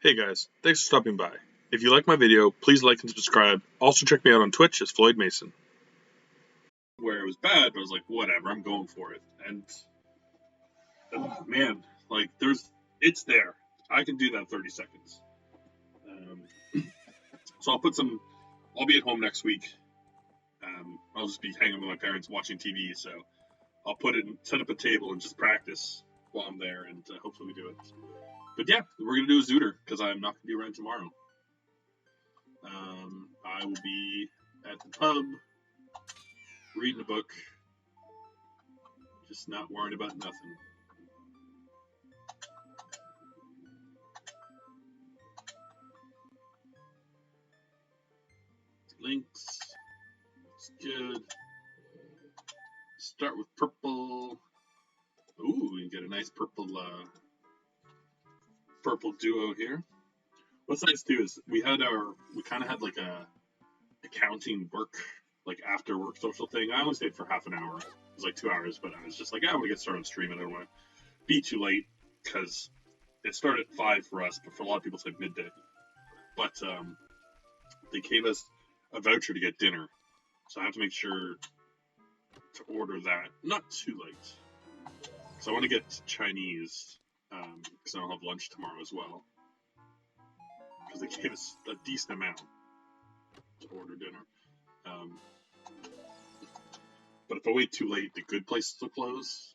Hey guys, thanks for stopping by. If you like my video, please like and subscribe. Also check me out on Twitch as Floyd Mason. Where it was bad, but I was like, whatever, I'm going for it. And man, like it's there. I can do that 30 seconds. So I'll be at home next week. I'll just be hanging with my parents watching TV. So I'll set up a table and just practice while I'm there, and hopefully we do it. But yeah, we're gonna do a zooter because I'm not gonna be around tomorrow. I will be at the pub, reading a book, just not worried about nothing. Links, looks good. Start with purple. Ooh, we get a nice purple duo here. What's nice too is we kind of had like a accounting work, like after work social thing. I only stayed for half an hour. It was like 2 hours, but I was just like, I want to get started on streaming. I don't want to be too late because it started at 5 for us, but for a lot of people it's like midday. But they gave us a voucher to get dinner, so I have to make sure to order that not too late. So I want to get Chinese because I'll have lunch tomorrow as well. Because they gave us a decent amount to order dinner. But if I wait too late, the good places will close,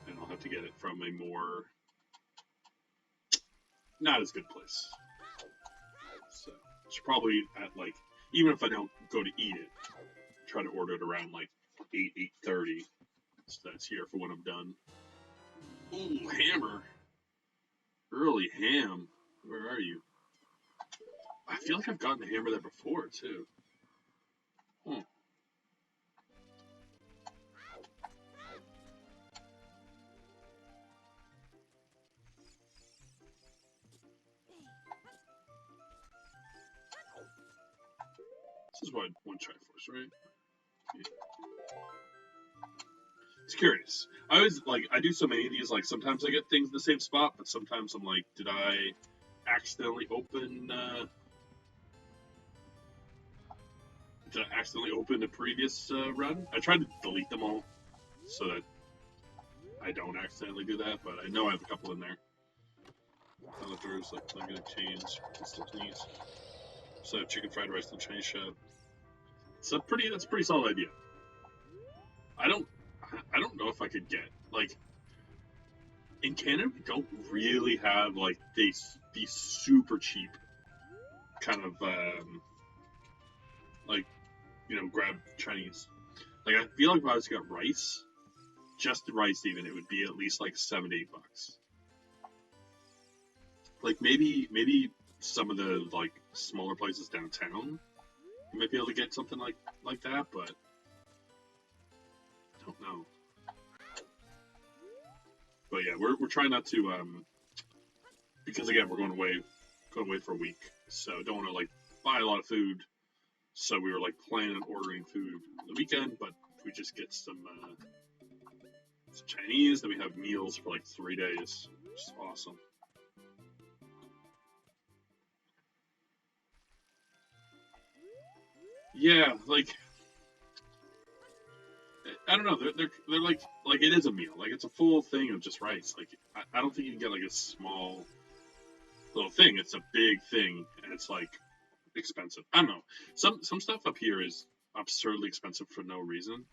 and I'll have to get it from a more not as good place. So it's probably at like, even if I don't go to eat it, try to order it around like 8:30, so that's here for when I'm done. Ooh, hammer. Early ham. Where are you? I feel like I've gotten a hammer there before, too. Hmm. This is one Triforce, right? Yeah. It's curious. I do so many of these, like, sometimes I get things in the same spot, but sometimes I'm like, did I accidentally open a previous run? I tried to delete them all so that I don't accidentally do that, but I know I have a couple in there. There's like I'm gonna change Japanese. So chicken fried rice in the Chinese shop. That's a pretty solid idea. I don't know if I could get, like, in Canada we don't really have like these super cheap kind of like, grab Chinese. Like, I feel like if I was to get rice, just the rice even, it would be at least like $7 to $8. Like maybe some of the like smaller places downtown, you might be able to get something like that, but I don't know. But yeah, we're trying not to because again we're going away for a week, so don't want to like buy a lot of food. So we were like planning on ordering food the weekend, but if we just get some Chinese, then we have meals for like 3 days, which is awesome. Yeah, like, I don't know. They're like it is a meal. Like, it's a full thing of just rice. Like, I don't think you can get like a small little thing. It's a big thing, and it's like expensive. I don't know. Some stuff up here is absurdly expensive for no reason.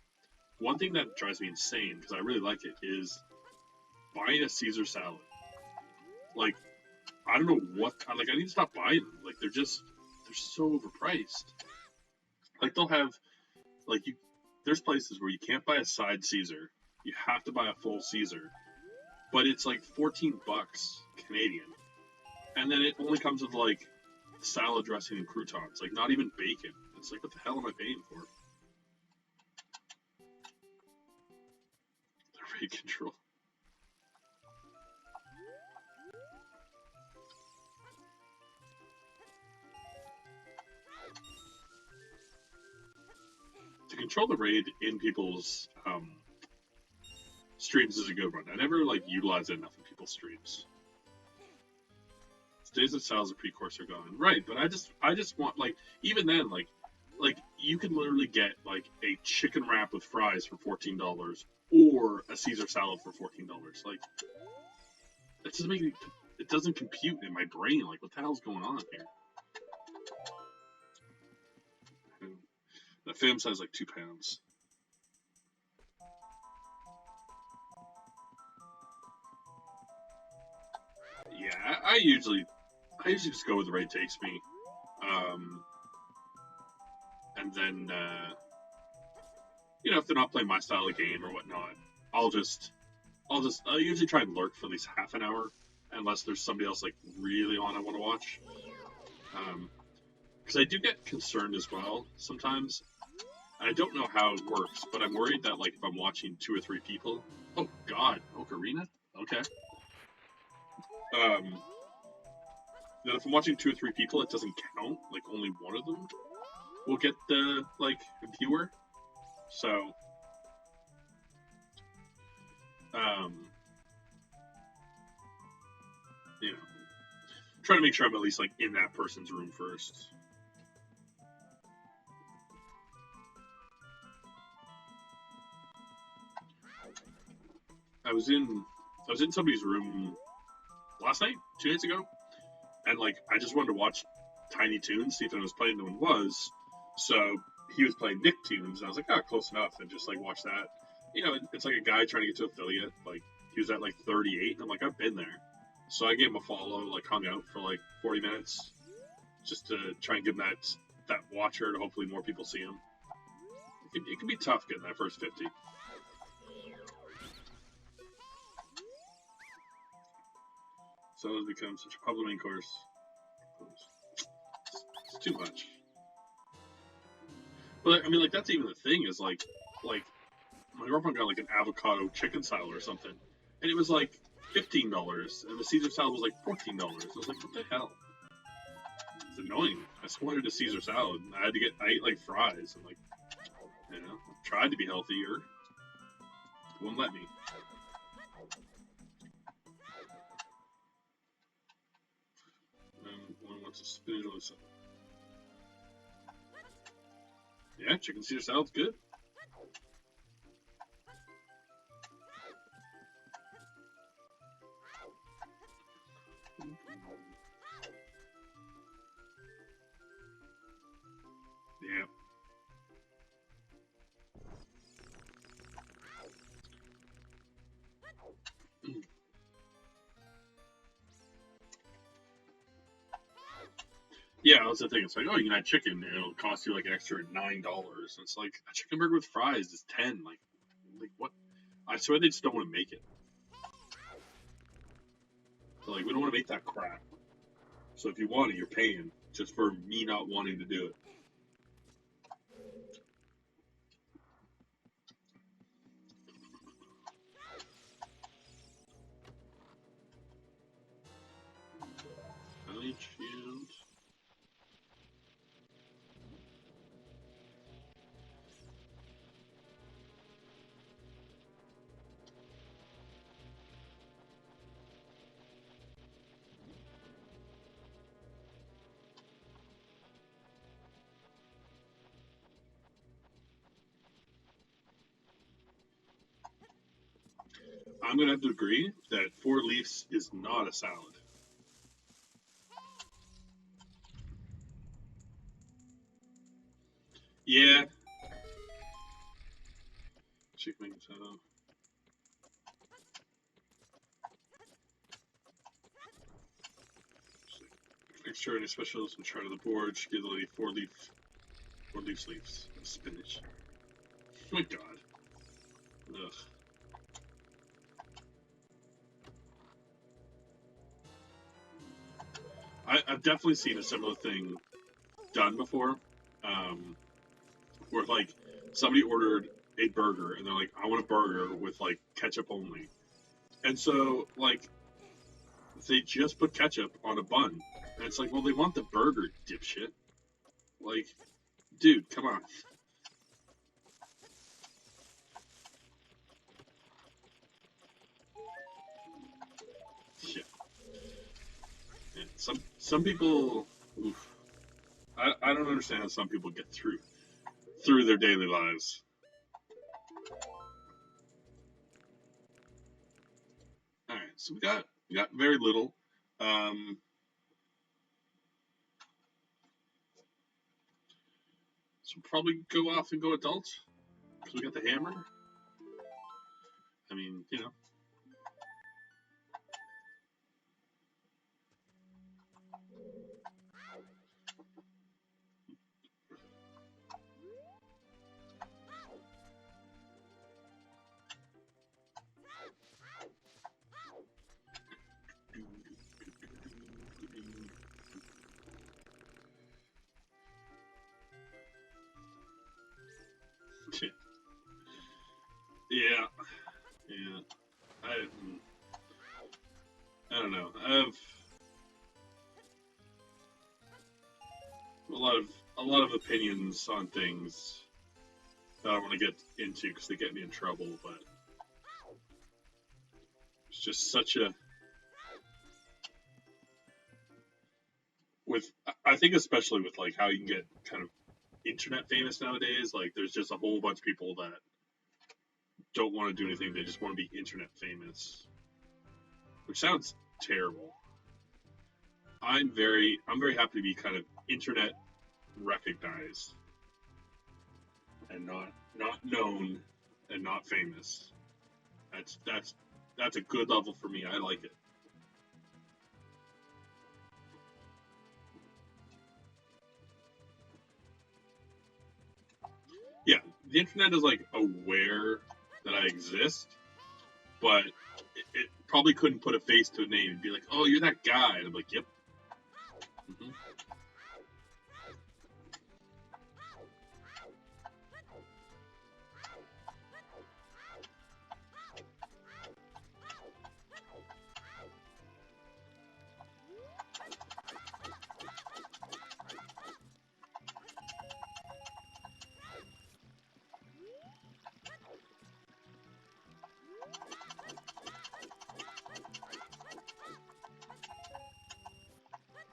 One thing that drives me insane, because I really like it, is buying a Caesar salad. Like, I don't know what. Like, I need to stop buying them. Like, they're so overpriced. Like, they'll have, like, there's places where you can't buy a side Caesar. You have to buy a full Caesar. But it's like $14 Canadian. And then it only comes with, like, salad dressing and croutons. Like, not even bacon. It's like, what the hell am I paying for? The rate control. To control the raid in people's streams is a good one. I never like utilize it enough in people's streams. Days of Sal's pre-course are gone. Right, but I just want, like, even then, like you can literally get like a chicken wrap with fries for $14 or a Caesar salad for $14. Like, that doesn't make it doesn't compute in my brain. Like, what the hell's going on here? The film says like £2. Yeah, I usually just go where the rate takes me, and then if they're not playing my style of game or whatnot, I'll usually try and lurk for at least half an hour, unless there's somebody else like really on I want to watch. Because I do get concerned as well sometimes. I don't know how it works, but I'm worried that like if I'm watching 2 or 3 people, oh god, Ocarina, okay. That if I'm watching 2 or 3 people, it doesn't count. Like only one of them will get the like viewer. So, trying to make sure I'm at least like in that person's room first. I was in somebody's room last night, 2 days ago, and like I just wanted to watch Tiny Toons, see if it was playing. No one was, so he was playing Nicktoons, and I was like, oh, close enough, and just like watch that. It's like a guy trying to get to affiliate. Like he was at like 38, and I'm like, I've been there, so I gave him a follow. Like hung out for like 40 minutes, just to try and give him that watcher to hopefully more people see him. It can be tough getting that first 50. So it becomes such a public main course. It's too much. But I mean, like that's even the thing is like my girlfriend got like an avocado chicken salad or something, and it was like $15, and the Caesar salad was like $14. I was like, what the hell? It's annoying. I just wanted a Caesar salad. I ate like fries and like, tried to be healthier. It wouldn't let me. One wants a spinach on the side. Yeah, chicken Caesar salad's good. Yeah. Yeah, that's the thing. It's like, oh, you can have chicken, and it'll cost you like an extra $9. It's like a chicken burger with fries is $10. Like what? I swear they just don't want to make it. So, like, we don't want to make that crap. So if you want it, you're paying just for me not wanting to do it. Shield. I'm gonna have to agree that 4 leaves is not a salad. Yeah. Chicken salad. Extra any specials from chart of the board. Give the lady 4 leaf leaves. Spinach. Oh my god. Ugh. I've definitely seen a similar thing done before, where like somebody ordered a burger and they're like, I want a burger with like ketchup only, and so like they just put ketchup on a bun, and it's like, well, they want the burger, dipshit. Like, dude, come on. Yeah. some people, oof, I don't understand how some people get through their daily lives. All right, so we got very little. Um, so we'll probably go off and go adult because we got the hammer. I mean, you know. Yeah, yeah. I don't know. I have a lot of opinions on things that I don't want to get into because they get me in trouble. But it's just such a with I think especially with like how you can get kind of internet famous nowadays. Like there's just a whole bunch of people that don't want to do anything; they just want to be internet famous, which sounds terrible. I'm very happy to be kind of internet recognized and not known and not famous. That's a good level for me. I like it. Yeah, the internet is like aware that I exist, but it probably couldn't put a face to a name and be like, "Oh, you're that guy." And I'm like, "Yep." Hmm.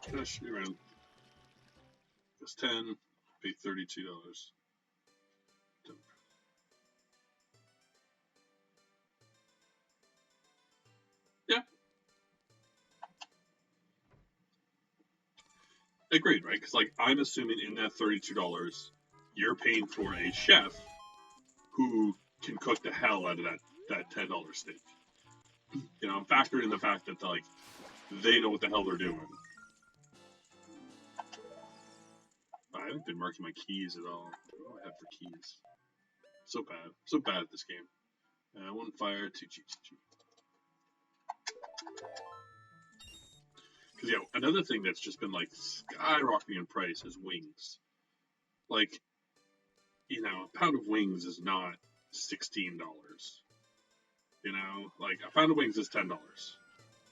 Cash around. It's 10. Pay $32. Yeah, agreed, right? Because like I'm assuming in that $32, you're paying for a chef who can cook the hell out of that $10 steak. You know, I'm factoring in the fact that like they know what the hell they're doing. I haven't been marking my keys at all. What do I have for keys? So bad at this game. One fire, two cheap, two cheap. Because yeah, another thing that's just been like skyrocketing in price is wings. Like, you know, a pound of wings is not $16. You know, like a pound of wings is $10.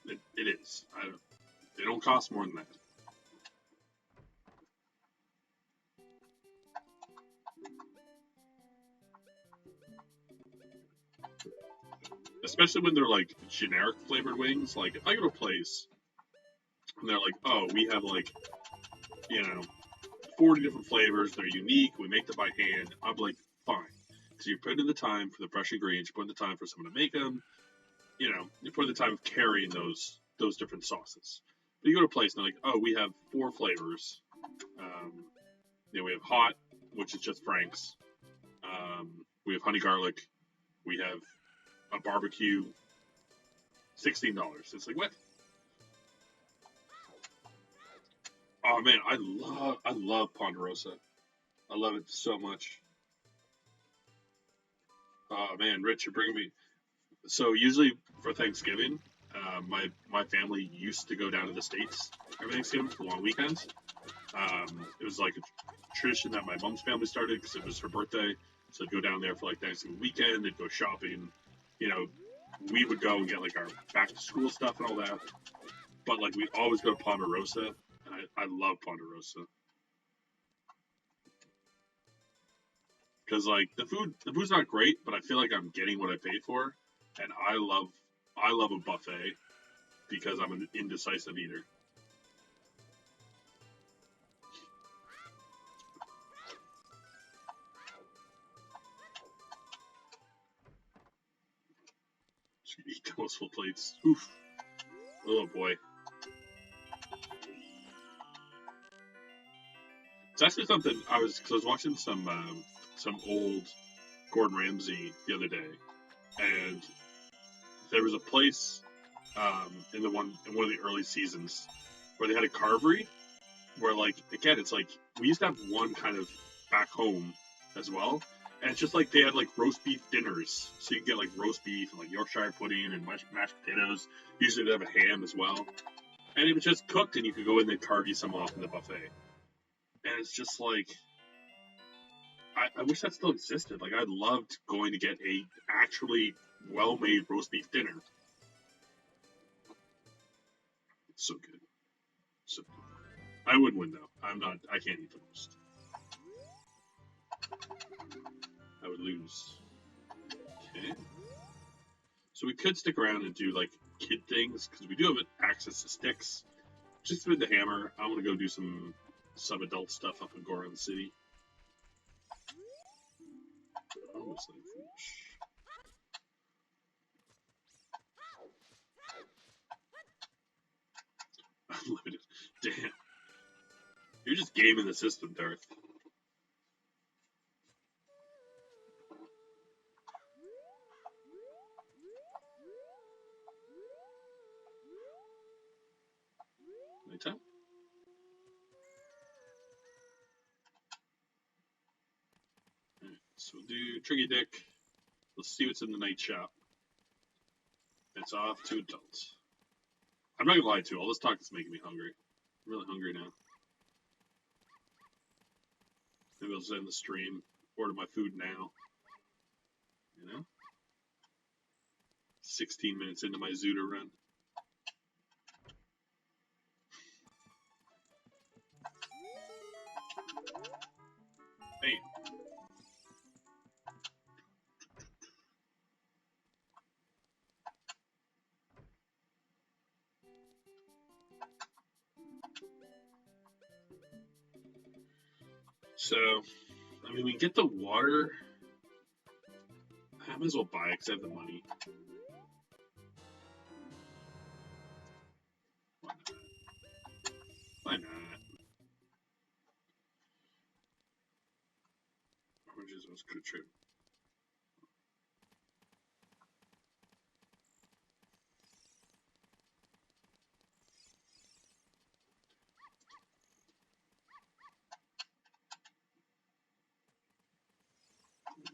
It is. They don't cost more than that. Especially when they're like generic flavored wings. Like if I go to a place and they're like, oh, we have like, you know, 40 different flavors. They're unique. We make them by hand. I'm like, fine. Because you put in the time for the fresh ingredients. You put in the time for someone to make them. You know, you put in the time of carrying those different sauces. But you go to a place and they're like, oh, we have 4 flavors. Um, you know, we have hot, which is just Frank's. We have honey garlic. We have a barbecue. $16. It's like what? Oh man, I love Ponderosa. I love it so much. Oh man, Rich, you're bringing me. So usually for Thanksgiving, my family used to go down to the states every Thanksgiving for long weekends. It was like a tradition that my mom's family started because it was her birthday. So they'd go down there for like Thanksgiving weekend. They'd go shopping. You know, we would go and get like our back to school stuff and all that. But like we always go to Ponderosa. And I love Ponderosa because like the food's not great, but I feel like I'm getting what I paid for, and I love a buffet because I'm an indecisive eater. Eat those full plates. Oof. Oh boy. It's actually something cause I was watching some old Gordon Ramsay the other day, and there was a place in one of the early seasons where they had a carvery where, like, again, it's like we used to have one kind of back home as well, and it's just like they had like roast beef dinners, so you can get like roast beef and like Yorkshire pudding and mashed potatoes. Usually they have a ham as well, and it was just cooked, and you could go in and carve you some off in the buffet. And it's just like I wish that still existed. Like I loved going to get a actually well-made roast beef dinner. It's so good, so good. I would win though. I'm not. I can't eat the roast. I would lose. Okay. So we could stick around and do like kid things because we do have access to sticks. Just with the hammer, I want to go do some adult stuff up in Goron City. Almost like foolish. Unlimited. Damn. You're just gaming the system, Darth. Nighttime? Alright, so we'll do Tricky Dick. Let's see what's in the night shop. It's off to adults. I'm not gonna lie to you, all this talk is making me hungry. I'm really hungry now. Maybe I'll just end the stream, order my food now. You know? 16 minutes into my Zuda run. Hey. So, I mean, we get the water. I might as well buy it because I have the money. Why not? Oranges was a good trip.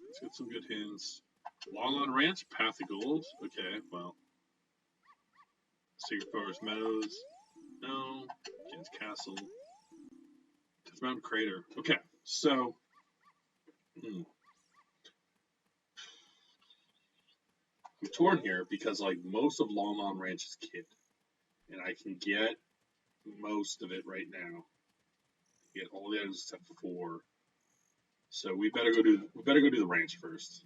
Let's get some good hints. Long on Ranch, Path of Gold. Okay, well. Secret Forest Meadows. No. King's Castle. Death Mountain Crater. Okay, so. I'm torn here because, like, most of Long On Ranch is kid. And I can get most of it right now. Get all the items except 4. So we better go do the ranch first.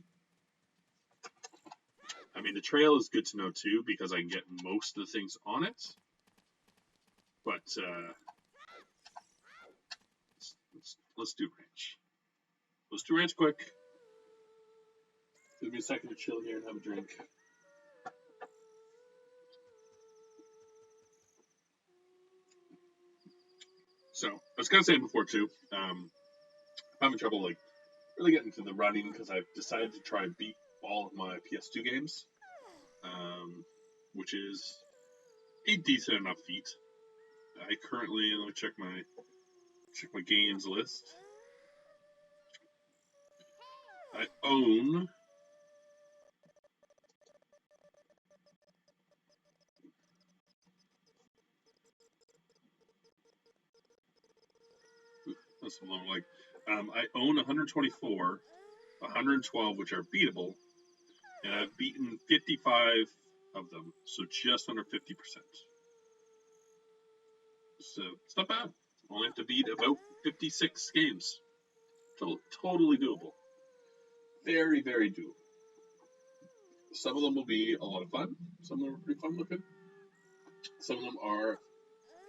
I mean, the trail is good to know too because I can get most of the things on it. But let's do ranch. Let's do ranch quick. Give me a second to chill here and have a drink. So I was kind of saying before too. I'm having trouble like really getting into the running because I've decided to try and beat all of my PS2 games, which is a decent enough feat. I currently, let me check my games list. I own that's a long like I own 124, 112 which are beatable, and I've beaten 55 of them, so just under 50%. So it's not bad. Only have to beat about 56 games. Totally doable. Very, very doable. Some of them will be a lot of fun. Some of them are pretty fun looking. Some of them are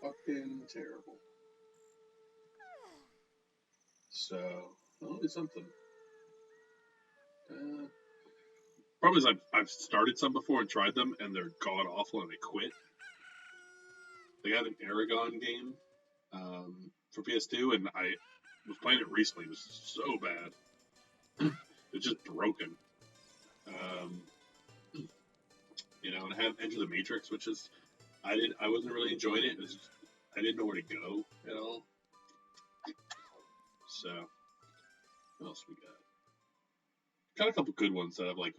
fucking terrible. So, well, it's something. Problem is, I've started some before and tried them, and they're god awful, and I quit. They have an Aragon game for PS2, and I was playing it recently. It was so bad. It's just broken. And I have Enter the Matrix, which is I wasn't really enjoying it. It was just, I didn't know where to go at all. So what else we got? Got a couple good ones that I've like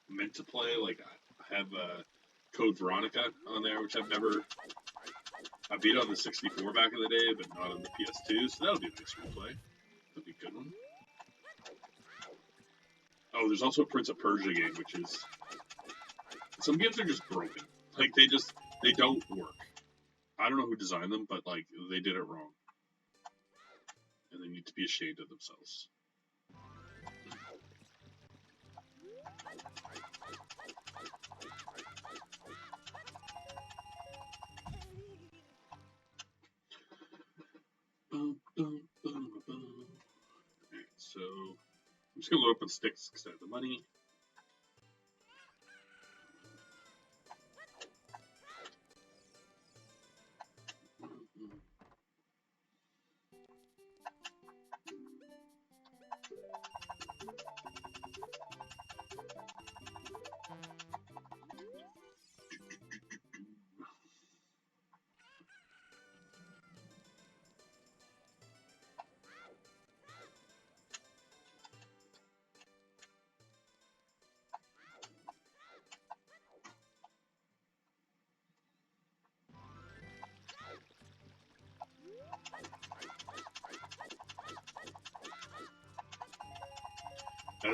meant to play. Like I have Code Veronica on there, which I beat on the 64 back in the day, but not on the PS2. So that'll be a nice replay. That'll be a good one. Oh, there's also a Prince of Persia game, which is some games are just broken. Like they don't work. I don't know who designed them, but like they did it wrong, and they need to be ashamed of themselves. Alright, so I'm just gonna load up on sticks because I have the money.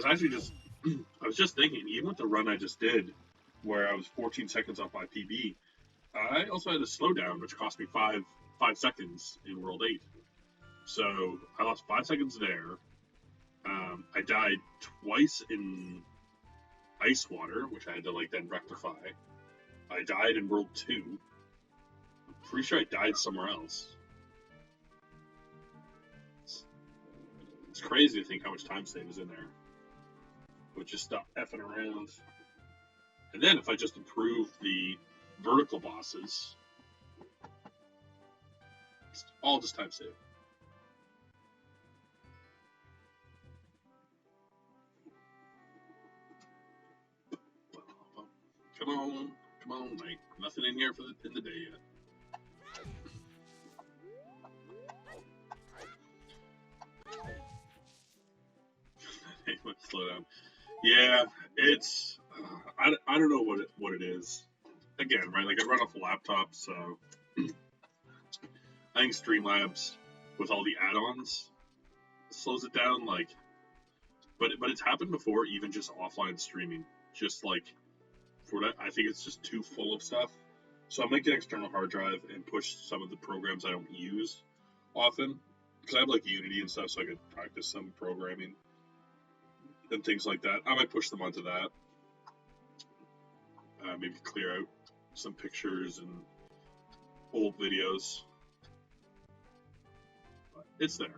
I was just thinking, even with the run I just did, where I was 14 seconds off my PB, I also had a slowdown, which cost me five seconds in World 8. So I lost 5 seconds there. I died twice in ice water, which I had to like then rectify. I died in World 2. I'm pretty sure I died somewhere else. It's crazy to think how much time save is in there. Would just stop effing around. And then if I just improve the vertical bosses, it's all just time save. Come on, night. Nothing in here in the day yet. Slow down. Yeah, it's I don't know what it is. Again, right? Like I run off a laptop, so I think Streamlabs with all the add-ons slows it down. Like, but it's happened before, even just offline streaming. Just like for that, I think it's just too full of stuff. So I might get external hard drive and push some of the programs I don't use often because I have like Unity and stuff, so I could practice some programming and things like that. I might push them onto that. Maybe clear out some pictures and old videos. But it's there.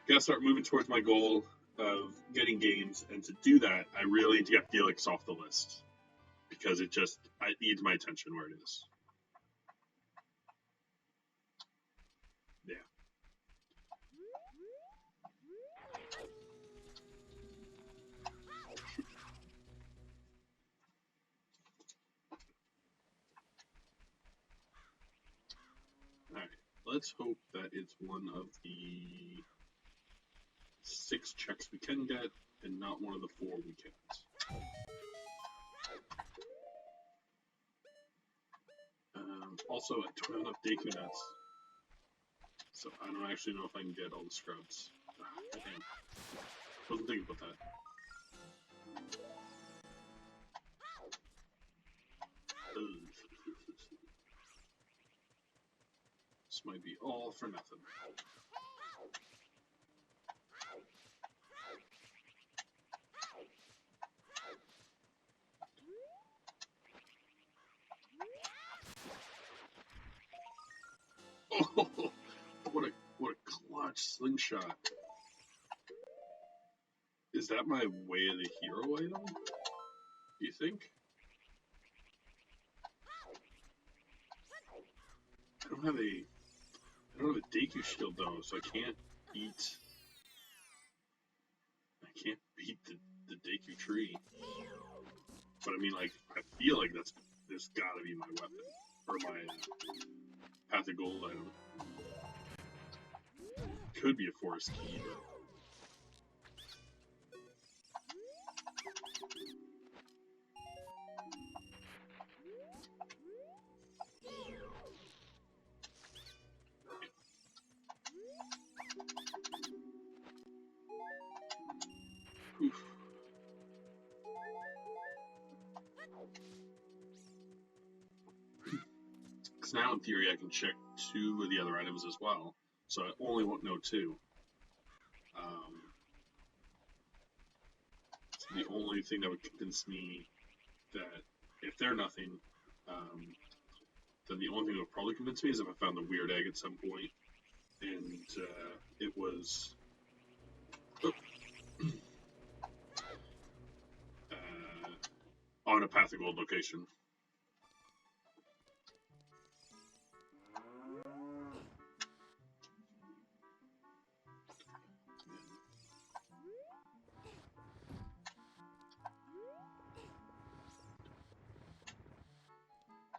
Gotta start moving towards my goal of getting games, and to do that, I really need to get Felix off the list because it needs my attention where it is. Yeah. Alright, let's hope that it's one of the 6 checks we can get, and not one of the 4 we can't. Also, I don't have enough Deku nuts, so I don't actually know if I can get all the scrubs. Damn. Wasn't thinking about that. This might be all for nothing. Oh, what a clutch slingshot. Is that my Way of the Hero item? Do you think? I don't have a Deku shield though, so I can't beat the Deku tree. But I mean, like, I feel like this gotta be my weapon or my Path of Gold item. Could be a Forest Key, but. Oof. Because now, in theory, I can check 2 of the other items as well. So I only won't know 2. So the only thing that would convince me that if they're nothing, then the only thing that would probably convince me is if I found the weird egg at some point, and it was on a Path of Gold location.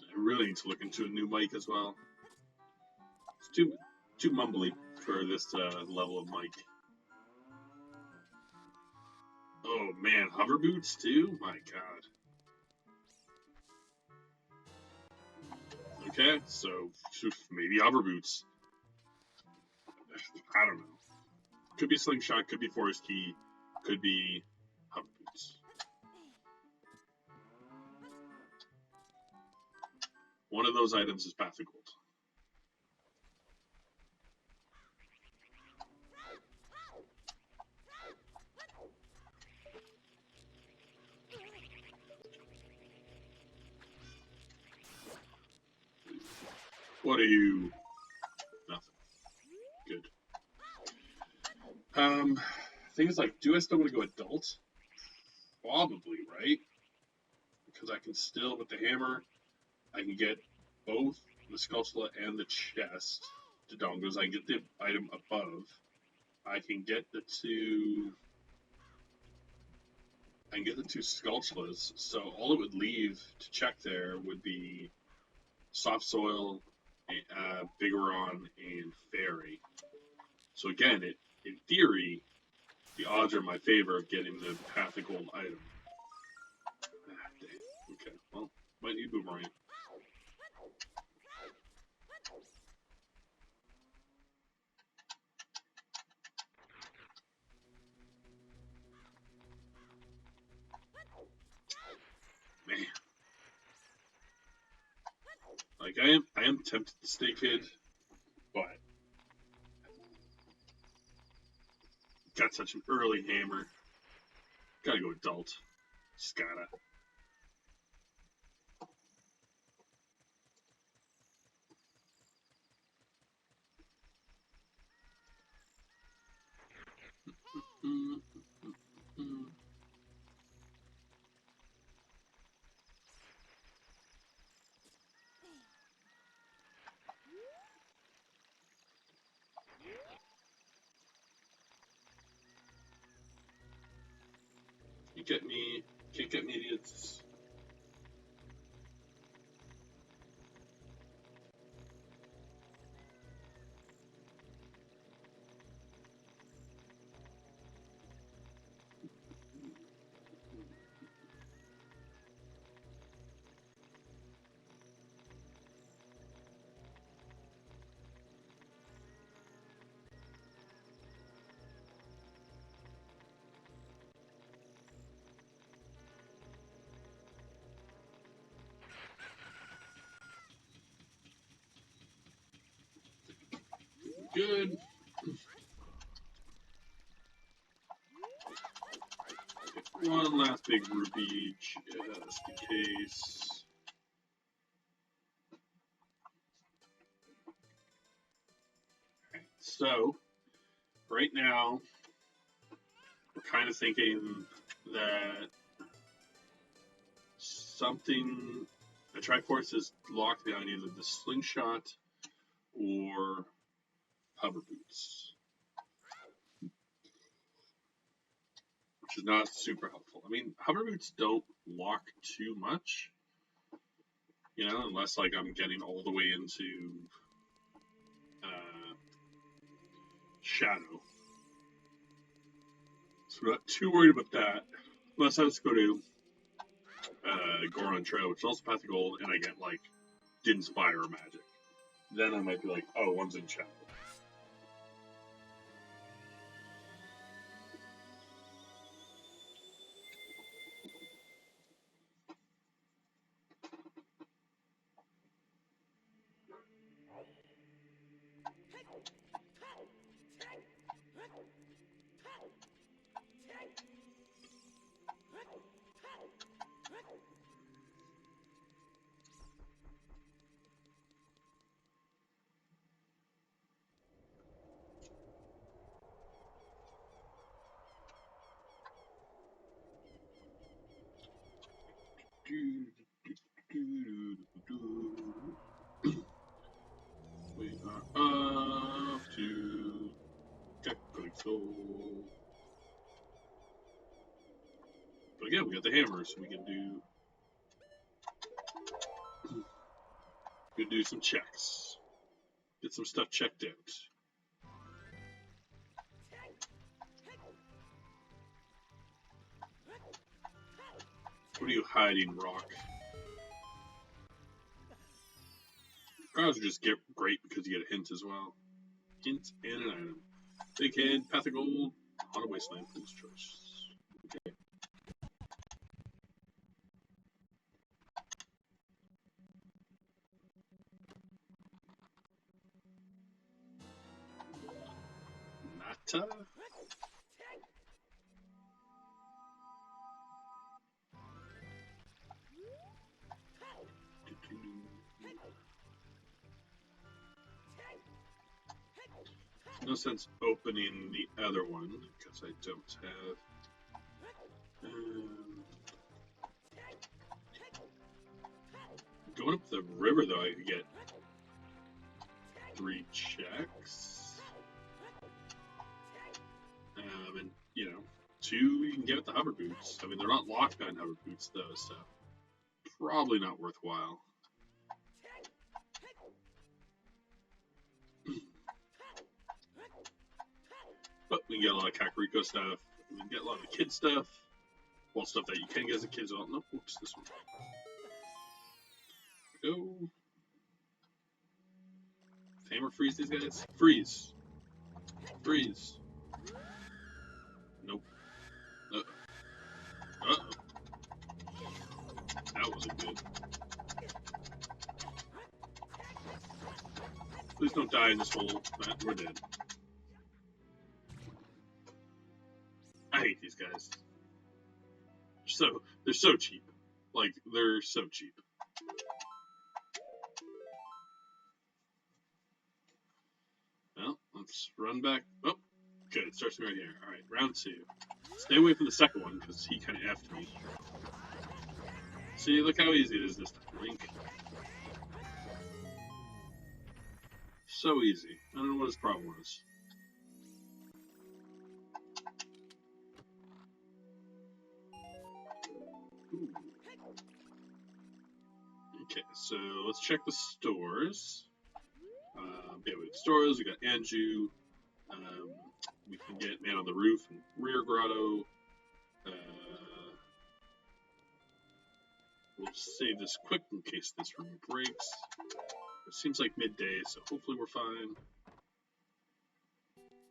I really need to look into a new mic as well. It's too mumbly for this level of mic. Oh man, hover boots too? My god. Okay, so maybe hover boots. I don't know. Could be slingshot, could be forest key, could be hover boots. One of those items is Path of Gold. What are you? Nothing. Good. Thing is, like, do I still want to go adult? Probably, right? Because I can still, with the hammer, I can get both the Skulltula and the chest to Dongos. I can get the item above. I can get the two Skulltulas. So all it would leave to check there would be Soft Soil, Bigoron, and Fairy. So again, in theory, the odds are in my favor of getting the Path of Gold item. Dang. Okay, well, might need Boomerang. Man. Like, I am tempted to stay kid, but got such an early hammer. Gotta go adult. Just gotta. Can't get me, idiots. Good. One last big rupee, just in case. Okay, so right now we're kind of thinking that something, a Triforce is locked behind either the slingshot or hover boots, which is not super helpful. I mean, hover boots don't lock too much, you know, unless like I'm getting all the way into Shadow. So we're not too worried about that, unless I just go to Goron Trail, which is also Path of Gold, and I get like Dinspire or Magic. Then I might be like, oh, one's in Shadow. We are off to Capital. But again, we got the hammer, so we can do some checks. Get some stuff checked out. What are you hiding, Rock? Crowds are just great because you get a hint as well. Hint and an item. Big Head, Path of Gold, Haunted Wasteland, Fool's Choice. Okay. Nata? No sense opening the other one because I don't have. Going up the river though, I could get 3 checks. And you know, 2 you can get at the hover boots. I mean, they're not locked behind hover boots though, so probably not worthwhile. But we can get a lot of Kakariko stuff. We can get a lot of the kid stuff. Well, stuff that you can get as a kid as well. Nope, whoops, this one. Go. Hammer freeze these guys? Freeze. Freeze. Nope. Uh-oh. That wasn't good. Please don't die in this hole. We're dead. I hate these guys. They're so cheap. Like, they're so cheap. Well, let's run back. Oh, good. It starts me right here. Alright, round 2. Stay away from the second one, because he kind of effed me. See, look how easy it is this time, Link. So easy. I don't know what his problem was. Ooh. Okay, so let's check the stores. Yeah, we have stores. We got Anju. We can get Man on the Roof and Rear Grotto. We'll save this quick in case this room breaks. It seems like midday, so hopefully we're fine.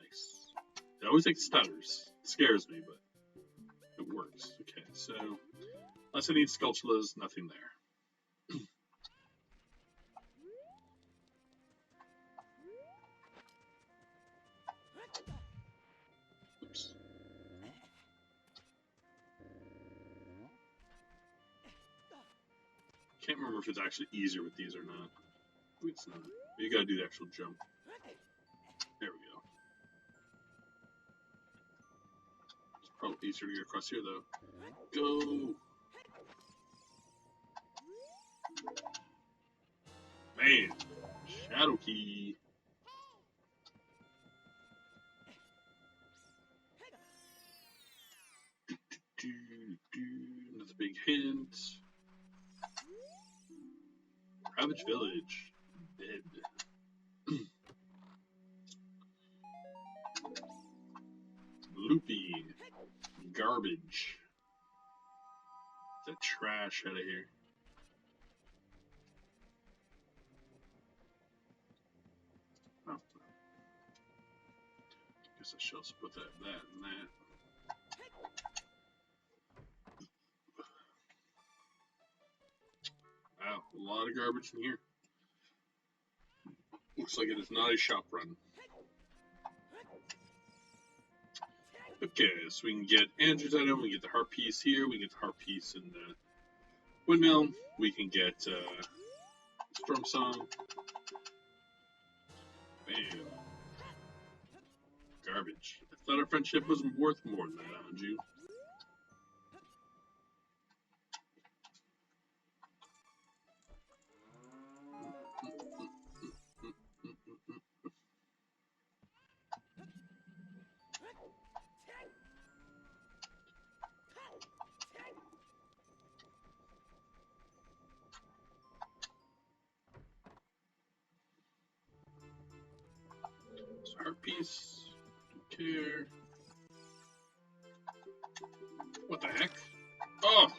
Nice. I always think stutters. It scares me, but it works. Okay, so unless I need Sculptulas, nothing there. Oops. Can't remember if it's actually easier with these or not. It's not. You gotta do the actual jump. There we go. Probably easier to get across here, though. Go! Man! Shadow Key! That's a big hint. Ravage Village. Dead. Loopy. Garbage. Get that trash out of here. Oh. Guess I should also put that, and that. Wow, a lot of garbage in here. Looks like it is not a shop run. Okay, so we can get Andrew's item, we get the heart piece here, we get the heart piece in the windmill, we can get Storm Song. Bam. Garbage. I thought our friendship was worth more than that, Anju. Heart piece. Don't care. What the heck? Oh!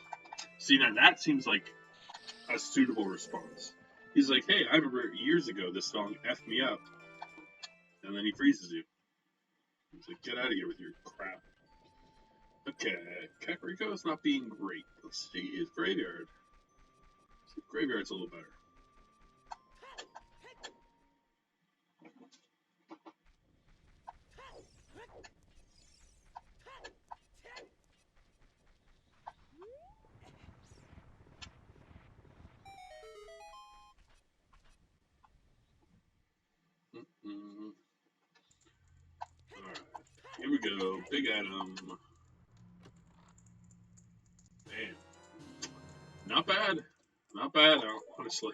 See, now that seems like a suitable response. He's like, hey, I remember years ago this song effed me up. And then he freezes you. He's like, get out of here with your crap. Okay, Kakariko is not being great. Let's see his graveyard. His graveyard's a little better. Alright, here we go. Big item. Man. Not bad. Not bad, honestly.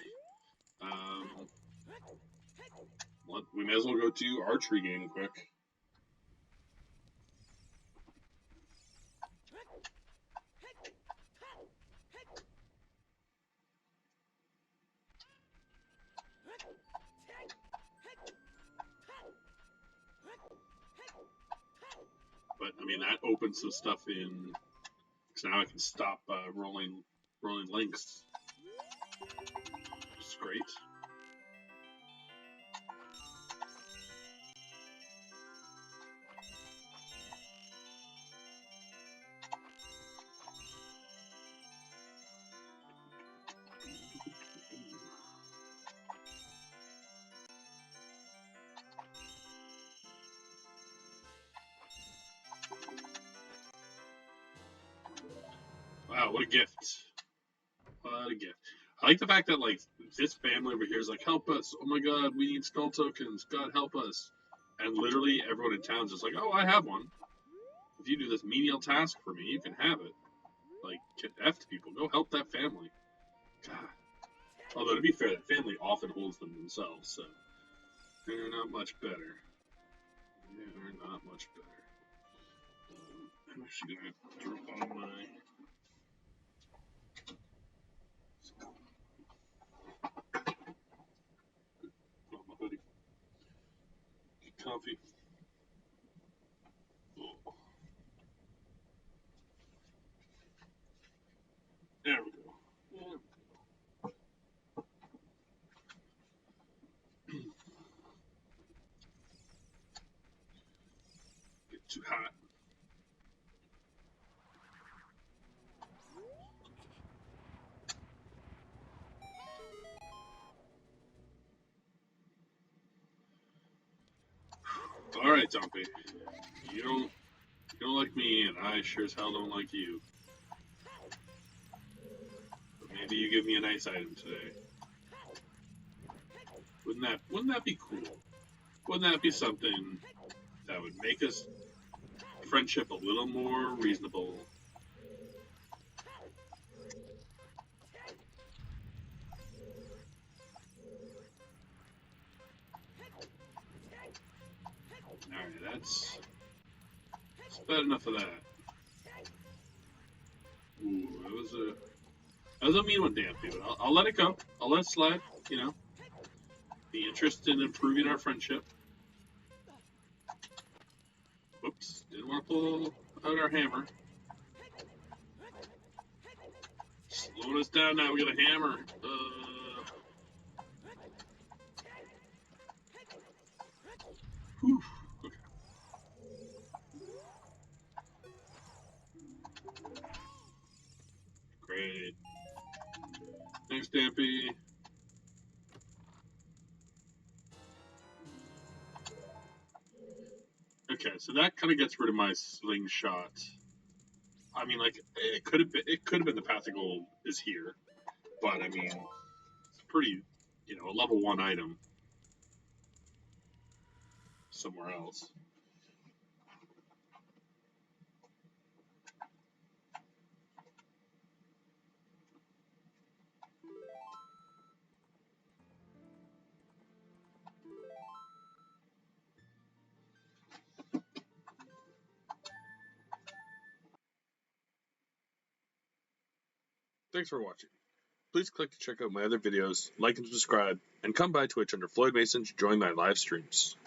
We may as well go to archery game quick. But I mean that opens some stuff in, because now I can stop rolling links. Which is great. Wow, what a gift. What a gift. I like the fact that, like, this family over here is like, help us. Oh my god, we need skull tokens. God, help us. And literally everyone in town is just like, oh, I have one. If you do this menial task for me, you can have it. Like, get F to people. Go help that family. God. Although, to be fair, that family often holds them themselves, so they're not much better. They're not much better. I'm actually going to drop on my... hoodie. Get comfy. Oh. There we go. There we go. Get too hot. Alright, Dumpy. You don't like me, and I sure as hell don't like you. But maybe you give me a nice item today. Wouldn't that be cool? Wouldn't that be something that would make us friendship a little more reasonable. Alright, that's about enough of that. Ooh, that was a mean one, Dampy, but I'll let it go. I'll let it slide, you know. Be interested in improving our friendship. Whoops, didn't want to pull out our hammer. Slowing us down now, we got a hammer. Whew. Okay. Great. Thanks, Dampy. Okay, so that kind of gets rid of my slingshot. I mean, like it could have been the path of gold is here, but I mean, it's pretty, a level 1 item somewhere else. Thanks for watching. Please click to check out my other videos, like and subscribe, and come by Twitch under Floyd Mason to join my live streams.